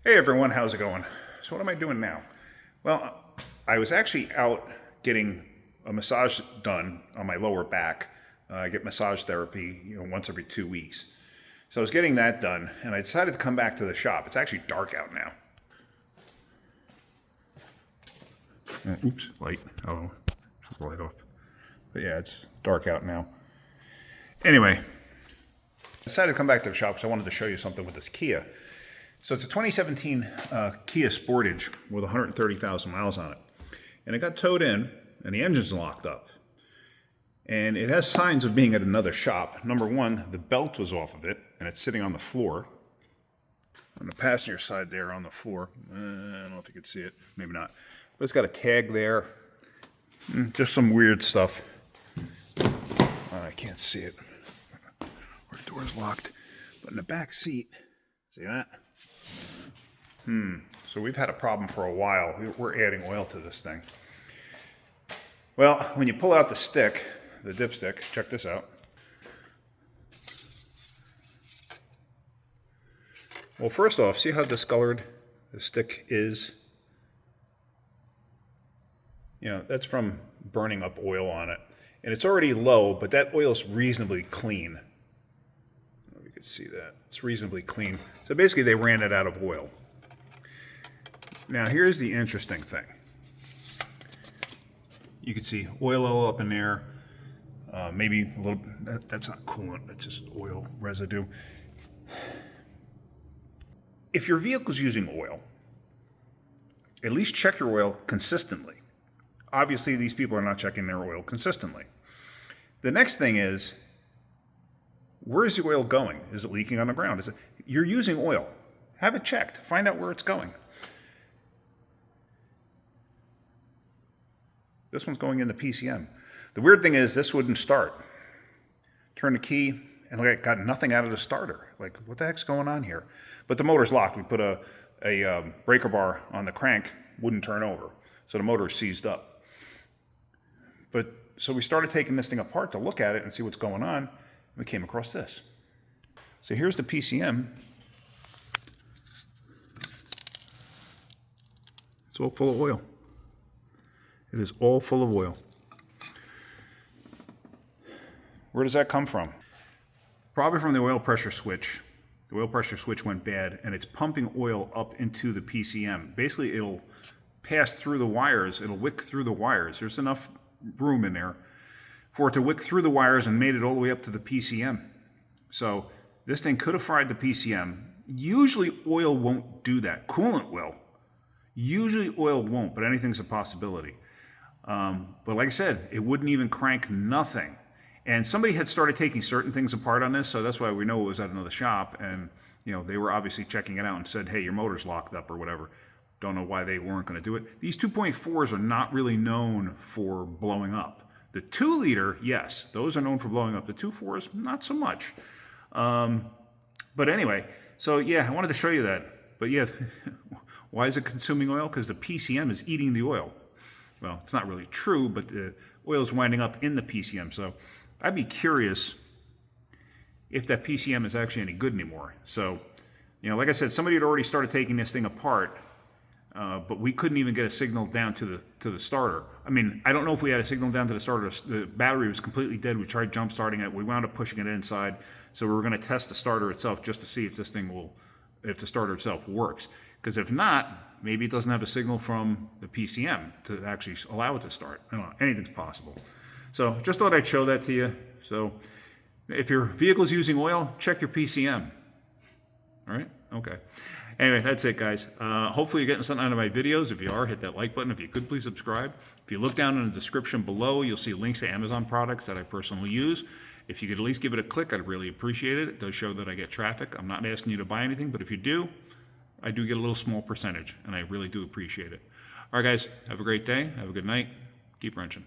Hey everyone, how's it going? So what am I doing now? Well, I was actually out getting a massage done on my lower back. I get massage therapy, once every 2 weeks. So I was getting that done, and I decided to come back to the shop. It's actually dark out now. Oops, light. Oh, took the light off. But yeah, it's dark out now. Anyway, I decided to come back to the shop because I wanted to show you something with this Kia. So it's a 2017 Kia Sportage with 130,000 miles on it. And it got towed in, and the engine's locked up. And it has signs of being at another shop. Number one, the belt was off of it, and it's sitting on the floor. On the passenger side there on the floor. I don't know if you can see it, maybe not. But it's got a tag there. Just some weird stuff. I can't see it. Our door's locked. But in the back seat, see that? So we've had a problem for a while. We're adding oil to this thing. Well, when you pull out the stick, the dipstick, check this out. Well, first off, see how discolored the stick is? That's from burning up oil on it. And it's already low, but that oil's reasonably clean. I don't know if you can see that. It's reasonably clean. So basically they ran it out of oil. Now here's the interesting thing. You can see oil all up in there. Maybe a little, that's not coolant, that's just oil residue. If your vehicle's using oil, at least check your oil consistently. Obviously, these people are not checking their oil consistently. The next thing is, where is the oil going? Is it leaking on the ground? You're using oil. Have it checked. Find out where it's going. This one's going in the PCM. The weird thing is, this wouldn't start. Turn the key, and I got nothing out of the starter. Like, what the heck's going on here? But the motor's locked. We put a breaker bar on the crank, wouldn't turn over. So the motor's seized up. So we started taking this thing apart to look at it and see what's going on. And we came across this. So here's the PCM. It's all full of oil. It is all full of oil. Where does that come from? Probably from the oil pressure switch. The oil pressure switch went bad, and it's pumping oil up into the PCM. Basically, it'll pass through the wires. It'll wick through the wires. There's enough room in there for it to wick through the wires and made it all the way up to the PCM. So this thing could have fried the PCM. Usually oil won't do that. Coolant will. Usually oil won't, but anything's a possibility. But like I said, it wouldn't even crank nothing. And somebody had started taking certain things apart on this, so that's why we know it was at another shop. And they were obviously checking it out and said, hey, your motor's locked up or whatever. Don't know why they weren't going to do it. These 2.4s are not really known for blowing up. The 2 liter, yes, those are known for blowing up. The 2.4s, not so much. But anyway, so yeah, I wanted to show you that. But yeah, why is it consuming oil? Because the PCM is eating the oil. Well, it's not really true, but the oil is winding up in the PCM. So I'd be curious if that PCM is actually any good anymore. So, like I said, somebody had already started taking this thing apart, but we couldn't even get a signal down to the starter. I mean, I don't know if we had a signal down to the starter. The battery was completely dead. We tried jump starting it. We wound up pushing it inside. So we were going to test the starter itself just to see if this thing if the starter itself works. Because if not, maybe it doesn't have a signal from the PCM to actually allow it to start. I don't know, anything's possible. So just thought I'd show that to you. So if your vehicle is using oil, check your PCM. All right? Okay. Anyway, that's it, guys. Hopefully you're getting something out of my videos. If you are, hit that like button. If you could, please subscribe. If you look down in the description below, you'll see links to Amazon products that I personally use. If you could at least give it a click, I'd really appreciate it. It does show that I get traffic. I'm not asking you to buy anything, but if you do, I do get a little small percentage, and I really do appreciate it. All right, guys, have a great day. Have a good night. Keep wrenching.